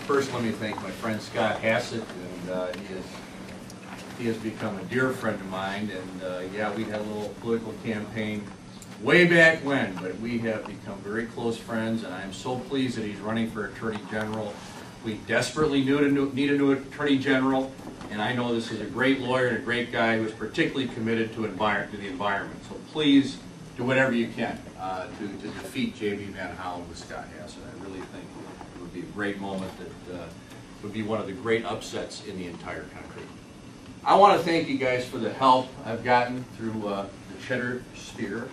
First, let me thank my friend Scott Hassett, and he has become a dear friend of mine. And yeah, we had a little political campaign way back when, but we have become very close friends, and I am so pleased that he's running for Attorney General. We desperately need a new Attorney General, and I know this is a great lawyer and a great guy who is particularly committed to the environment. So please do whatever you can to defeat J.B. Van Hollen with Scott Hassett. I really think it would be a great moment that would be one of the great upsets in the entire country. I want to thank you guys for the help I've gotten through the Cheddar Spear.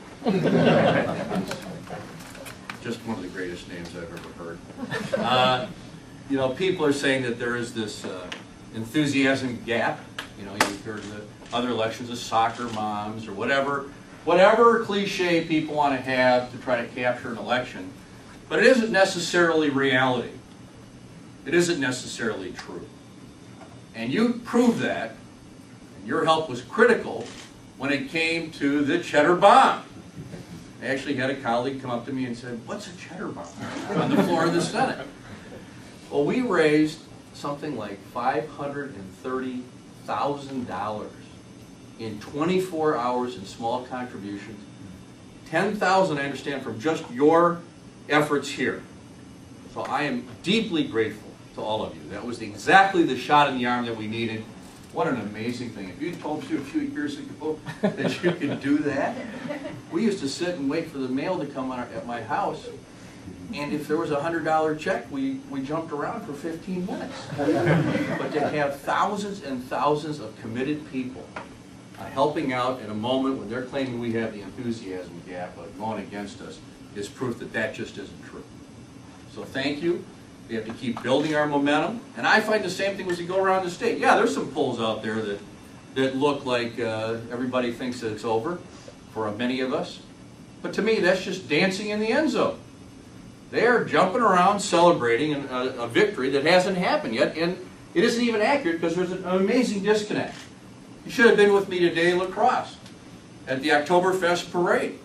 Just one of the greatest names I've ever heard. You know, people are saying that there is this enthusiasm gap. You know, you've heard the other elections of soccer moms or whatever cliche people want to have to try to capture an election. But it isn't necessarily reality. It isn't necessarily true. And you proved that, and your help was critical when it came to the cheddar bomb. I actually had a colleague come up to me and said, "What's a cheddar bomb?" on the floor of the Senate. Well, we raised something like $530,000 in 24 hours in small contributions. 10,000, I understand, from just your efforts here. So I am deeply grateful to all of you. That was exactly the shot in the arm that we needed. What an amazing thing. If you told me a few years ago that you could do that, we used to sit and wait for the mail to come at my house. And if there was a $100 check, we jumped around for 15 minutes. But to have thousands and thousands of committed people helping out in a moment when they're claiming we have the enthusiasm gap going against us is proof that that just isn't true. So thank you. We have to keep building our momentum. And I find the same thing as we go around the state. Yeah, there's some polls out there that look like everybody thinks that it's over for many of us. But to me, that's just dancing in the end zone. They're jumping around celebrating a victory that hasn't happened yet, and it isn't even accurate because there's an amazing disconnect. You should have been with me today in La Crosse at the Oktoberfest parade.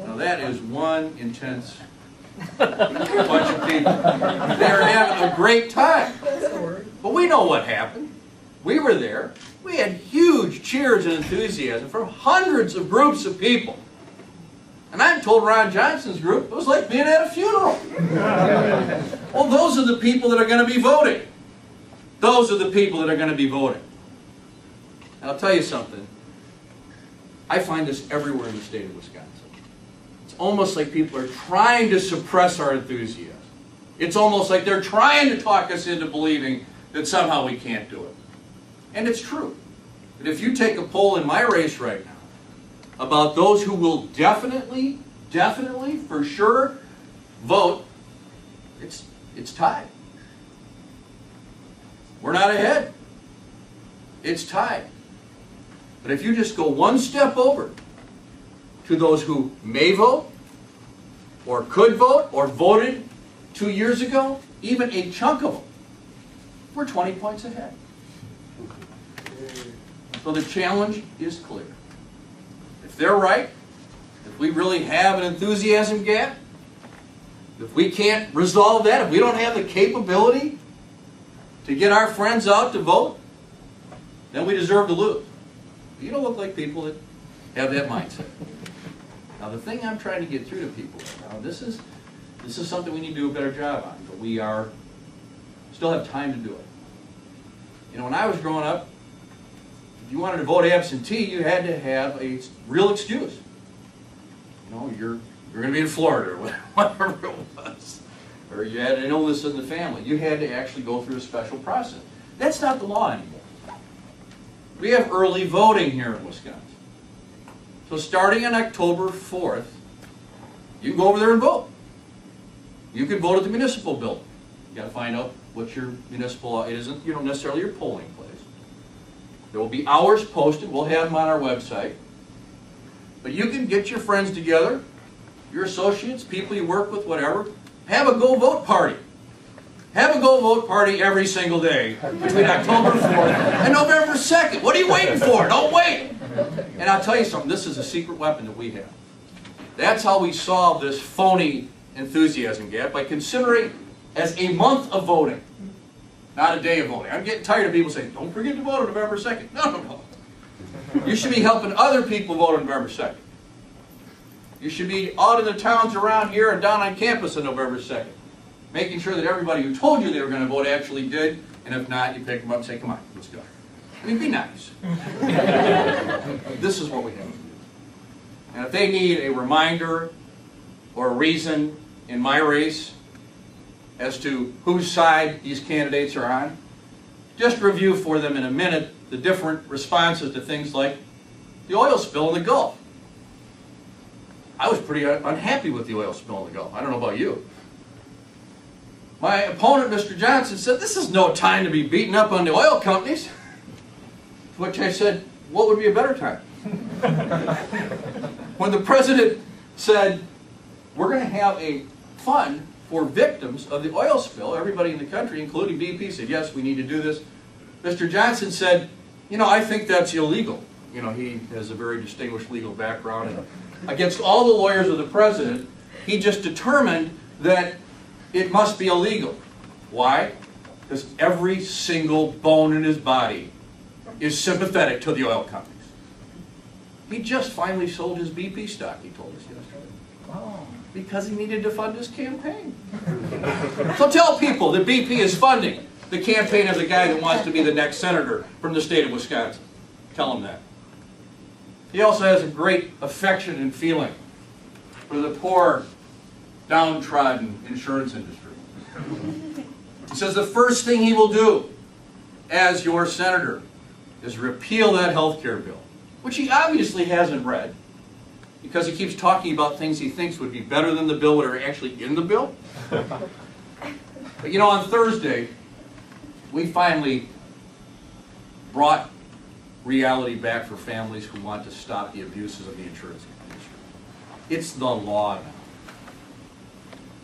Now that is one intense bunch of people. They're having a great time. But we know what happened. We were there. We had huge cheers and enthusiasm from hundreds of groups of people. And I'm told Ron Johnson's group it was like being at a funeral. Well, those are the people that are going to be voting. Those are the people that are going to be voting. And I'll tell you something. I find this everywhere in the state of Wisconsin. It's almost like people are trying to suppress our enthusiasm. It's almost like they're trying to talk us into believing that somehow we can't do it. And it's true. But if you take a poll in my race right now, about those who will definitely, for sure, vote, it's tied. We're not ahead. It's tied. But if you just go one step over to those who may vote, or could vote, or voted 2 years ago, even a chunk of them, we're 20 points ahead. So the challenge is clear. If they're right, if we really have an enthusiasm gap, if we can't resolve that, if we don't have the capability to get our friends out to vote, then we deserve to lose. But you don't look like people that have that mindset. Now the thing I'm trying to get through to people right now, this is something we need to do a better job on, but we still have time to do it. You know, when I was growing up, if you wanted to vote absentee, you had to have a real excuse. You know, you're going to be in Florida or whatever it was. Or you had an illness in the family. You had to actually go through a special process. That's not the law anymore. We have early voting here in Wisconsin. So starting on October 4th, you can go over there and vote. You can vote at the municipal building. You got to find out what your municipal, it isn't, you know, necessarily your polling place. There will be hours posted. We'll have them on our website. But you can get your friends together, your associates, people you work with, whatever. Have a go vote party. Have a go vote party every single day between October 4th and November 2nd. What are you waiting for? Don't wait. And I'll tell you something. This is a secret weapon that we have. That's how we solve this phony enthusiasm gap, by considering as a month of voting. not a day of voting. I'm getting tired of people saying, don't forget to vote on November 2nd. No, no, no. You should be helping other people vote on November 2nd. You should be out in the towns around here and down on campus on November 2nd, making sure that everybody who told you they were going to vote actually did, and if not, you pick them up and say, come on, let's go. I mean, be nice. This is what we have to do. And if they need a reminder or a reason in my race as to whose side these candidates are on, just review for them in a minute the different responses to things like the oil spill in the Gulf. I was pretty unhappy with the oil spill in the Gulf. I don't know about you. My opponent, Mr. Johnson, said, this is no time to be beating up on the oil companies. To which I said, what would be a better time? When the president said, we're going to have a fund for victims of the oil spill, everybody in the country, including BP, said, yes, we need to do this. Mr. Johnson said, you know, I think that's illegal. You know, he has a very distinguished legal background. And against all the lawyers of the president, he just determined that it must be illegal. Why? Because every single bone in his body is sympathetic to the oil companies. He just finally sold his BP stock, he told us yesterday. Oh. Because he needed to fund his campaign. So tell people that BP is funding the campaign of the guy that wants to be the next senator from the state of Wisconsin. Tell him that. He also has a great affection and feeling for the poor, downtrodden insurance industry. He says the first thing he will do as your senator is repeal that health care bill, which he obviously hasn't read, because he keeps talking about things he thinks would be better than the bill that are actually in the bill. But you know, on Thursday, we finally brought reality back for families who want to stop the abuses of the insurance industry. It's the law now.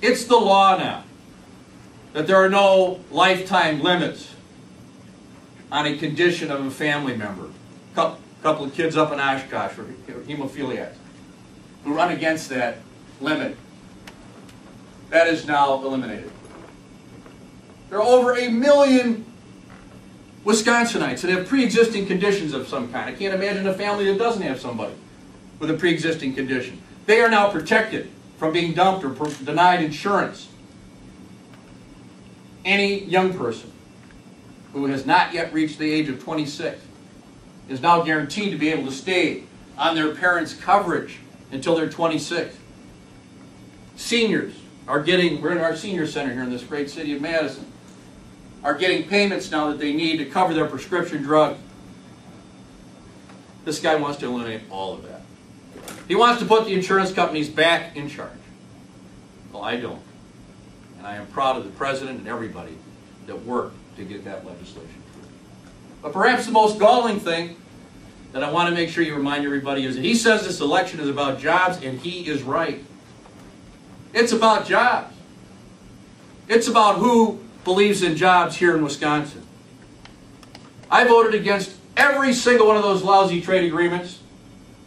It's the law now that there are no lifetime limits on a condition of a family member. Couple of kids up in Oshkosh for hemophiliacs who run against that limit. That is now eliminated. There are over 1 million Wisconsinites that have pre-existing conditions of some kind. I can't imagine a family that doesn't have somebody with a pre-existing condition. They are now protected from being dumped or denied insurance. Any young person who has not yet reached the age of 26 is now guaranteed to be able to stay on their parents' coverage until they're 26. Seniors are getting, we're in our senior center here in this great city of Madison, are getting payments now that they need to cover their prescription drugs. This guy wants to eliminate all of that. He wants to put the insurance companies back in charge. Well, I don't. And I am proud of the president and everybody that worked to get that legislation through. But perhaps the most galling thing that I want to make sure you remind everybody is that he says this election is about jobs, and he is right. It's about jobs. It's about who believes in jobs here in Wisconsin. I voted against every single one of those lousy trade agreements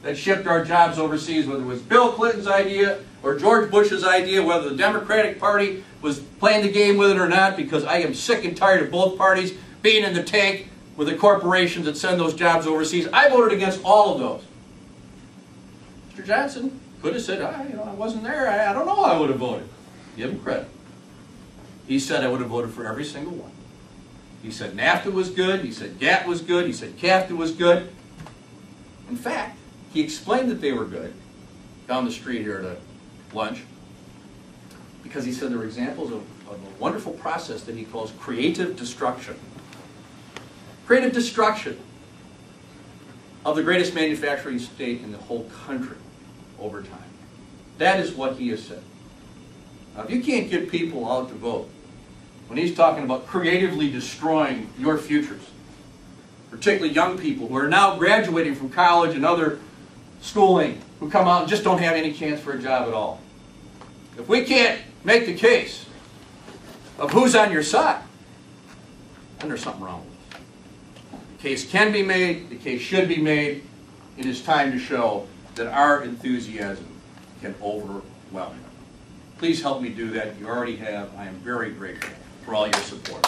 that shipped our jobs overseas, whether it was Bill Clinton's idea or George Bush's idea, whether the Democratic Party was playing the game with it or not, because I am sick and tired of both parties being in the tank with the corporations that send those jobs overseas. I voted against all of those. Mr. Johnson could have said, I wasn't there. I don't know how I would have voted. Give him credit. He said I would have voted for every single one. He said NAFTA was good. He said GATT was good. He said CAFTA was good. In fact, he explained that they were good down the street here at lunch, because he said there were examples of a wonderful process that he calls creative destruction. Creative destruction of the greatest manufacturing state in the whole country over time. That is what he has said. Now, if you can't get people out to vote, when he's talking about creatively destroying your futures, particularly young people who are now graduating from college and other schooling, who come out and just don't have any chance for a job at all. If we can't make the case of who's on your side, then there's something wrong with us. The case can be made, the case should be made. It is time to show that our enthusiasm can overwhelm you. Please help me do that. You already have. I am very grateful for all your support.